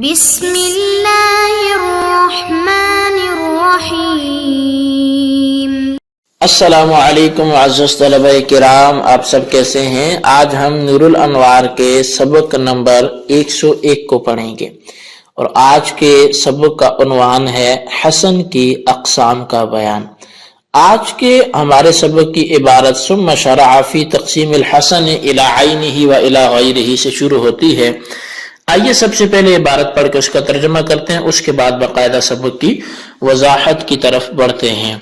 بسم اللہ الرحمن الرحیم۔ السلام علیکم معزز طلبہ کرام، آپ سب کیسے ہیں؟ آج ہم نور الانوار کے سبق نمبر 101 کو پڑھیں گے اور آج کے سبق کا عنوان ہے حسن کی اقسام کا بیان۔ آج کے ہمارے سبق کی عبارت ثم شرع فی تقسیم الحسن الی عینہ و الی غیرہ سے شروع ہوتی ہے۔ آئیے سب سے پہلے عبارت پڑھ کے اس کا ترجمہ کرتے ہیں، اس کے بعد باقاعدہ سبق کی وضاحت کی طرف بڑھتے ہیں۔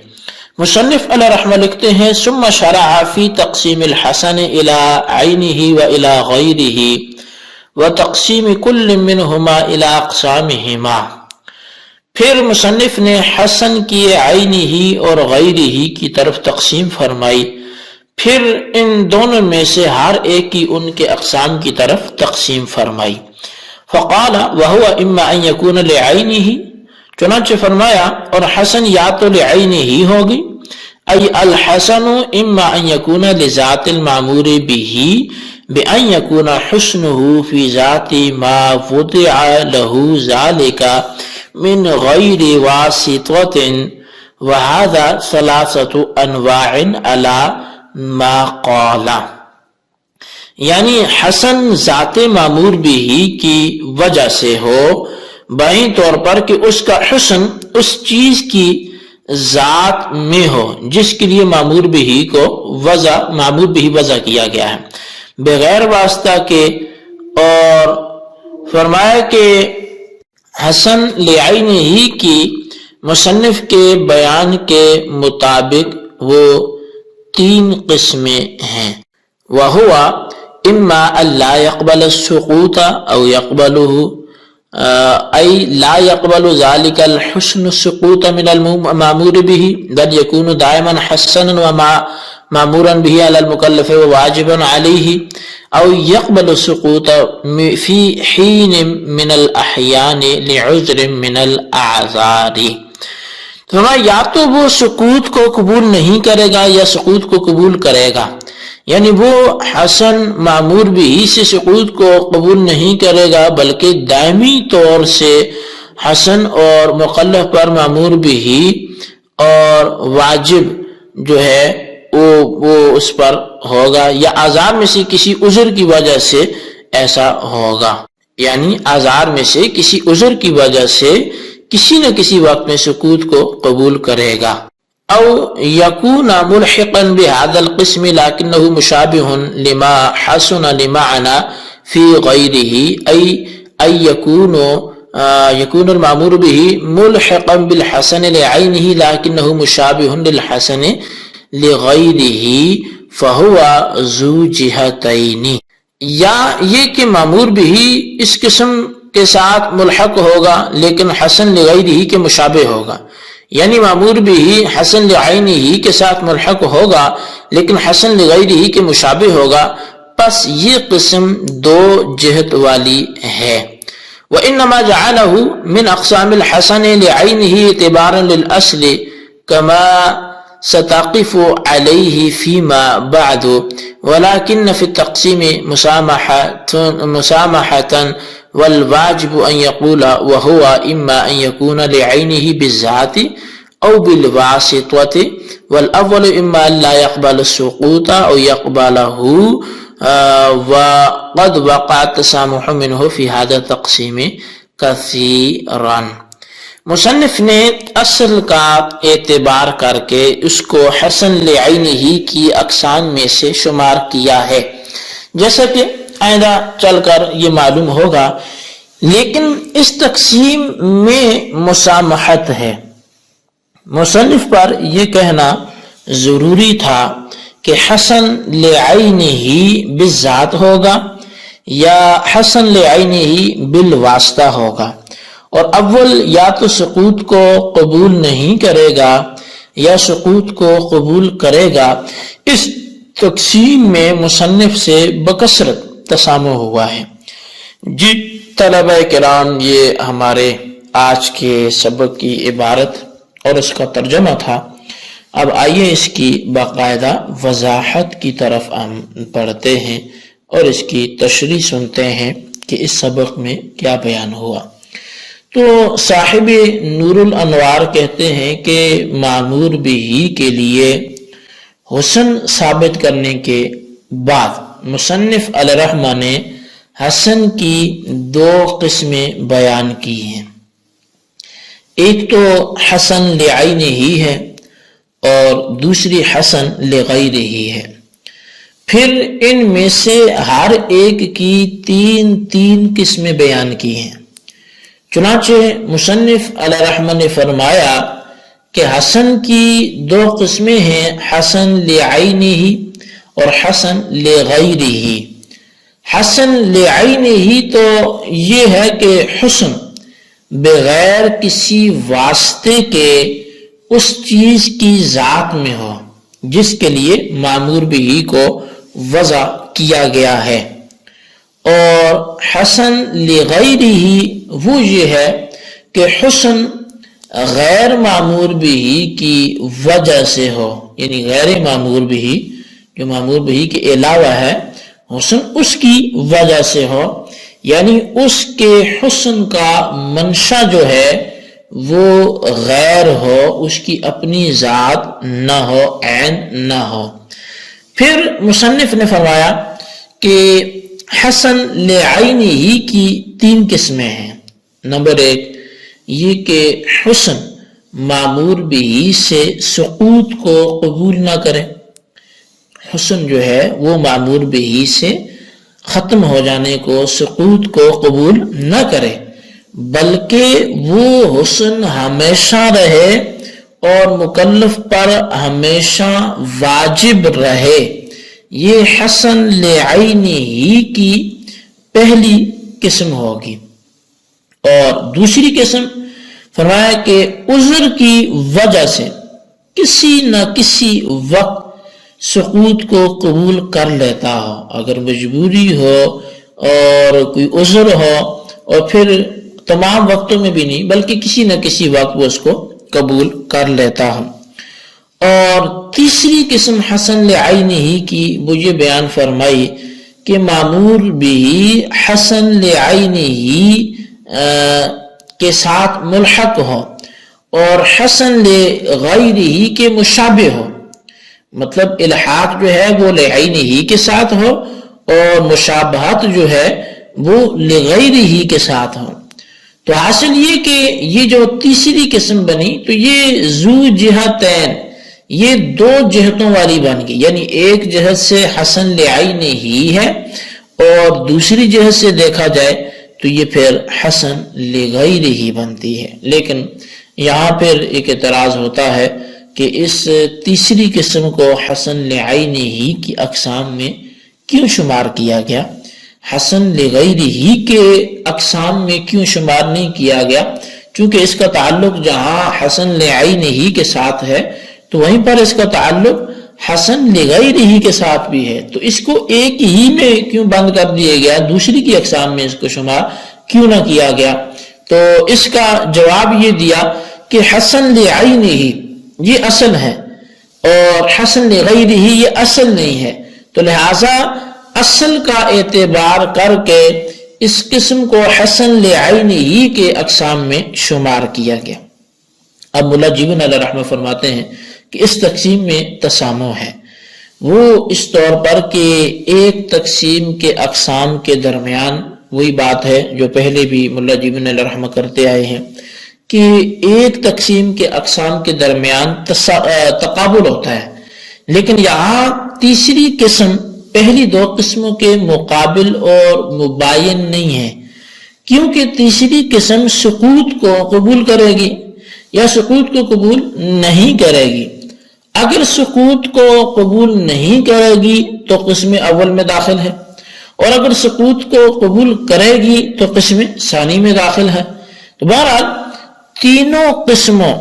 مصنف علیہ رحمہ لکھتے ہیں ثم شرع فی تقسیم الحسن الی عینہ و الی غیرہ و تقسیم کل منہما الی اقسامہما۔ پھر مصنف نے حسن کی عینہ اور غیرہ کی طرف تقسیم فرمائی، پھر ان دونوں میں سے ہر ایک کی ان کے اقسام کی طرف تقسیم فرمائی۔ فقال وهو اما ان يكون لعینہ، چنانچہ فرمایا اور حسن یا تو لعینہ ہی ہوگی، ای الحسن اما ان يكون لذات المعمور به بأن يكون حسنه في ذات ما وضع له ذلك من غیر واسطة، وهذا ثلاثة انواع على ما قال۔ یعنی حسن ذات معمور بھی کی وجہ سے ہو، بائیں طور پر کہ اس کا حسن اس چیز کی ذات میں ہو جس کے لیے معمور بھی کو وضع کیا گیا ہے، بغیر واسطہ کے۔ اور فرمایا کہ حسن لعینہ ہی کی مصنف کے بیان کے مطابق وہ تین قسمیں ہیں۔ وہوا اما لا يقبل السقوط او يقبله اي لا يقبل ذلك الحسن السقوط من المامور به بل يكون دائما حسنا ومامورا به على المكلف وواجبا عليه، او يقبل السقوط في حين من الاحيان لعذر من الاعذار۔ یا تو وہ سقوط کو قبول نہیں کرے گا یا سقوط کو قبول کرے گا، یعنی وہ حسن معمور بھی سے سقوط کو قبول نہیں کرے گا بلکہ دائمی طور سے حسن اور مکلف پر معمور بھی اور واجب جو ہے وہ اس پر ہوگا، یا آزار میں سے کسی عذر کی وجہ سے ایسا ہوگا، یعنی آزار میں سے کسی عذر کی وجہ سے کسی نہ کسی وقت میں سقوط کو قبول کرے گا۔ او یکون ملحقا بهذا القسم لكنه مشابه لما حسن لمعنى في غیرہ، ای یکون المامور به ملحقا بالحسن لعینہ لكنه مشابه للحسن لغیرہ فهو ذو جہتین۔ یا یہ کہ مامور بھی اس قسم کے ساتھ ملحق ہوگا لیکن حسن لغیرہ کے مشابہ ہوگا، یعنی معمور بھی حسن لعینہ کے ساتھ ملحق ہوگا لیکن حسن لغیرہ کے مشابہ ہوگا، پس یہ قسم دو جہت والی ہے۔ وَإِنَّمَا جَعَلَهُ مِنْ أَقْسَامِ الْحَسَنِ لِعَيْنِهِ اعْتِبَارًا لِلْأَصْلِ كَمَا سَتَقِفُ عَلَيْهِ فِيمَا بَعْدُ، وَلَكِنَّ فِي التَّقْسِيمِ مُسَامَحَةً والواجب ان يقول وهو اما ان يكون لعينه بالذات او بالواسطة، والاول اما لا يقبل السقوط او يقبله، وقد وقع التسامح منه في هذا التقسيم كثيرا۔ مصنف نے اصل کا اعتبار کر کے اس کو حسن لعینہ کی اقسام میں سے شمار کیا ہے، جیسا کہ آئندہ چل کر یہ معلوم ہوگا، لیکن اس تقسیم میں مسامحت ہے۔ مصنف پر یہ کہنا ضروری تھا کہ حسن لعینہ بالذات ہوگا یا حسن لعینہ بالواسطہ ہوگا، اور اول یا تو سقوط کو قبول نہیں کرے گا یا سقوط کو قبول کرے گا۔ اس تقسیم میں مصنف سے بکثرت تسامح ہوا ہے۔ جی طلبہ کرام، یہ ہمارے آج کے سبق کی عبارت اور اس کا ترجمہ تھا۔ اب آئیے اس کی باقاعدہ وضاحت کی طرف ہم پڑھتے ہیں اور اس کی تشریح سنتے ہیں کہ اس سبق میں کیا بیان ہوا۔ تو صاحب نور الانوار کہتے ہیں کہ معمور بھی کے لیے حسن ثابت کرنے کے بعد مصنف علیہ الرحمہ نے حسن کی دو قسمیں بیان کی ہیں. ایک تو حسن لعینہ ہی ہے اور دوسری حسن لغیرہ ہی ہے. پھر ان میں سے ہر ایک کی تین قسمیں بیان کی ہیں. چنانچہ مصنف علیہ الرحمہ نے فرمایا کہ حسن کی دو قسمیں ہیں، حسن لعینہ اور حسن لغیرہ. حسن لعینہ تو یہ ہے کہ حسن بغیر کسی واسطے کے اس چیز کی ذات میں ہو جس کے لیے معمور بھی کو وضع کیا گیا ہے. اور حسن لغیرہ وہ یہ ہے کہ حسن غیر معمور بھی کی وجہ سے ہو، یعنی غیر معمور بھی جو معمور بھی کے علاوہ ہے حسن اس کی وجہ سے ہو، یعنی اس کے حسن کا منشا جو ہے وہ غیر ہو، اس کی اپنی ذات نہ ہو، عین نہ ہو. پھر مصنف نے فرمایا کہ حسن لعینہ کی تین قسمیں ہیں. نمبر ایک یہ کہ حسن معمور بھی سے سقوط کو قبول نہ کرے. حسن جو ہے وہ معمور بھی سے ختم ہو جانے کو، سقوط کو قبول نہ کرے، بلکہ وہ حسن ہمیشہ رہے اور مکلف پر ہمیشہ واجب رہے. یہ حسن لعینہ کی پہلی قسم ہوگی. اور دوسری قسم فرمایا کہ عذر کی وجہ سے کسی نہ کسی وقت سقوط کو قبول کر لیتا ہو، اگر مجبوری ہو اور کوئی عذر ہو، اور پھر تمام وقتوں میں بھی نہیں بلکہ کسی نہ کسی وقت وہ اس کو قبول کر لیتا ہو. اور تیسری قسم حسن لعینہ کی وہ یہ بیان فرمائی کہ معمور بھی حسن لعینہ کے ساتھ ملحق ہو اور حسن لغیرہ کے مشابہ ہو. مطلب الحاق جو ہے وہ لعینہ کے ساتھ ہو اور مشابہت جو ہے وہ لغیرہ کے ساتھ ہو. تو حاصل یہ کہ یہ جو تیسری قسم بنی تو یہ ذو جہتین، یہ دو جہتوں والی بن گئی، یعنی ایک جہت سے حسن لعینہ ہی ہے اور دوسری جہت سے دیکھا جائے تو یہ پھر حسن لغیرہ ہی بنتی ہے. لیکن یہاں پھر ایک اعتراض ہوتا ہے کہ اس تیسری قسم کو حسن لعینہ ہی کی اقسام میں کیوں شمار کیا گیا، حسن لغیرہ ہی کے اقسام میں کیوں شمار نہیں کیا گیا؟ چونکہ اس کا تعلق جہاں حسن لعینہ ہی کے ساتھ ہے تو وہیں پر اس کا تعلق حسن لغیرہ ہی کے ساتھ بھی ہے، تو اس کو ایک ہی میں کیوں بند کر دیا گیا، دوسری کی اقسام میں اس کو شمار کیوں نہ کیا گیا؟ تو اس کا جواب یہ دیا کہ حسن لعینہ ہی یہ اصل ہے اور حسن لغیرہ ہی یہ اصل نہیں ہے، تو لہٰذا اصل کا اعتبار کر کے اس قسم کو حسن لعینہ ہی کے اقسام میں شمار کیا گیا. اب ملا جیون علیہ رحمہ فرماتے ہیں کہ اس تقسیم میں تسامح ہے، وہ اس طور پر کہ ایک تقسیم کے اقسام کے درمیان وہی بات ہے جو پہلے بھی ملا جیون علیہ رحمہ کرتے آئے ہیں کہ ایک تقسیم کے اقسام کے درمیان تقابل ہوتا ہے، لیکن یہاں تیسری قسم پہلی دو قسموں کے مقابل اور مباین نہیں ہے، کیونکہ تیسری قسم سقوط کو قبول کرے گی یا سقوط کو قبول نہیں کرے گی. اگر سقوط کو قبول نہیں کرے گی تو قسم اول میں داخل ہے، اور اگر سقوط کو قبول کرے گی تو قسم ثانی میں داخل ہے. تو بہرحال تینوں قسموں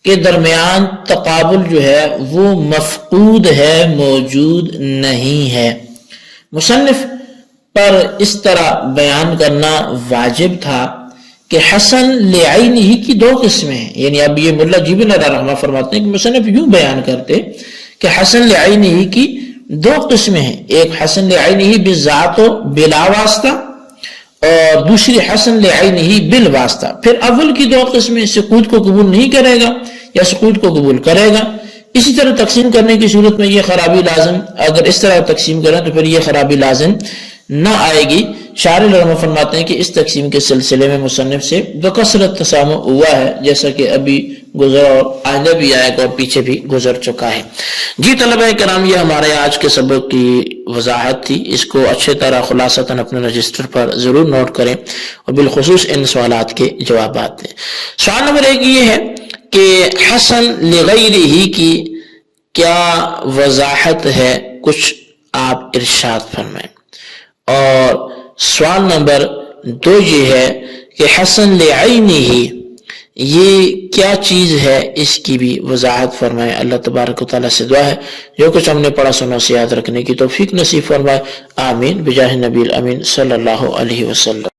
کے درمیان تقابل جو ہے وہ مفقود ہے، موجود نہیں ہے. مصنف پر اس طرح بیان کرنا واجب تھا کہ حسن لعینہ کی دو قسمیں ہیں، یعنی اب یہ ملا جیبن علیہ رحمہ فرماتے ہیں کہ مصنف یوں بیان کرتے کہ حسن لعینہ کی دو قسمیں ہیں، ایک حسن لعینہ بذات و بلا واسطہ اور دوسری حسن لعینہ بالواسطہ. پھر اول کی دو قسمیں سقوط کو قبول نہیں کرے گا یا سقوط کو قبول کرے گا. اسی طرح تقسیم کرنے کی صورت میں یہ خرابی لازم، اگر اس طرح تقسیم کریں تو پھر یہ خرابی لازم نہ آئے گی. شارح رحمہ فرماتے ہیں کہ اس تقسیم کے سلسلے میں مصنف سے بکثرت تسامح ہوا ہے، جیسا کہ ابھی گزر اور آئندہ بھی آئے گا اور پیچھے بھی گزر چکا ہے. جی طلبہ کرام، یہ ہمارے آج کے سبق کی وضاحت تھی. اس کو اچھے طرح خلاصتاً اپنے رجسٹر پر ضرور نوٹ کریں اور بالخصوص ان سوالات کے جوابات دیں. سوال نمبر 1 یہ ہے کہ حسن لغیرہ کی کیا وضاحت ہے، کچھ آپ ارشاد فرمائیں. اور سوال نمبر 2 یہ ہے کہ حسن لعینہ یہ کیا چیز ہے، اس کی بھی وضاحت فرمائے. اللہ تبارک و تعالیٰ سے دعا ہے جو کچھ ہم نے پڑھا سنا اسے یاد رکھنے کی توفیق نصیب فرمائے. آمین بجاہ نبی الامین صلی اللہ علیہ وسلم.